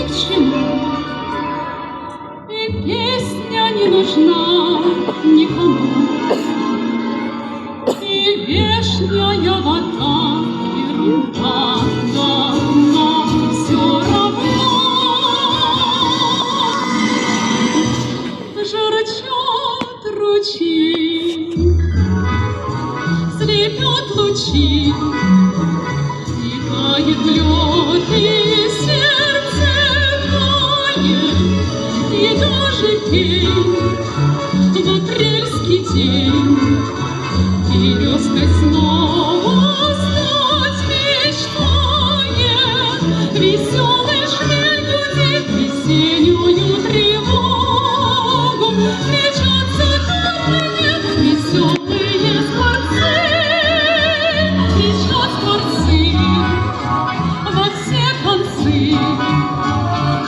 к чему, и песня не нужна никому, и вешняя вода ерунда, но все равно журчат ручьи, слепят лучи, и тает лед, и сердце тает, и даже пень в апрельский день березкой снова стать мечтает. Веселый шмель гудит весеннюю тревогу, мчатся камни, веселые скворцы, кричат скворцы во все концы.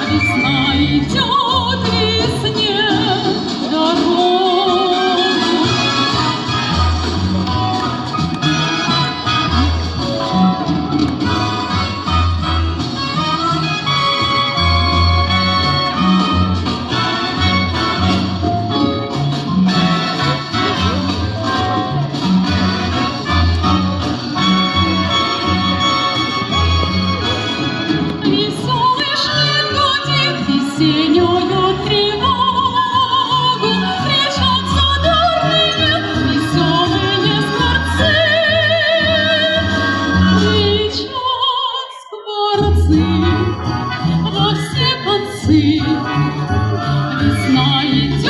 Весна идет весне дорогу. Веселый шмель гудит весеннюю тревогу, кричат задорные веселые скворцы, кричат скворцы во все концы. Весна идет.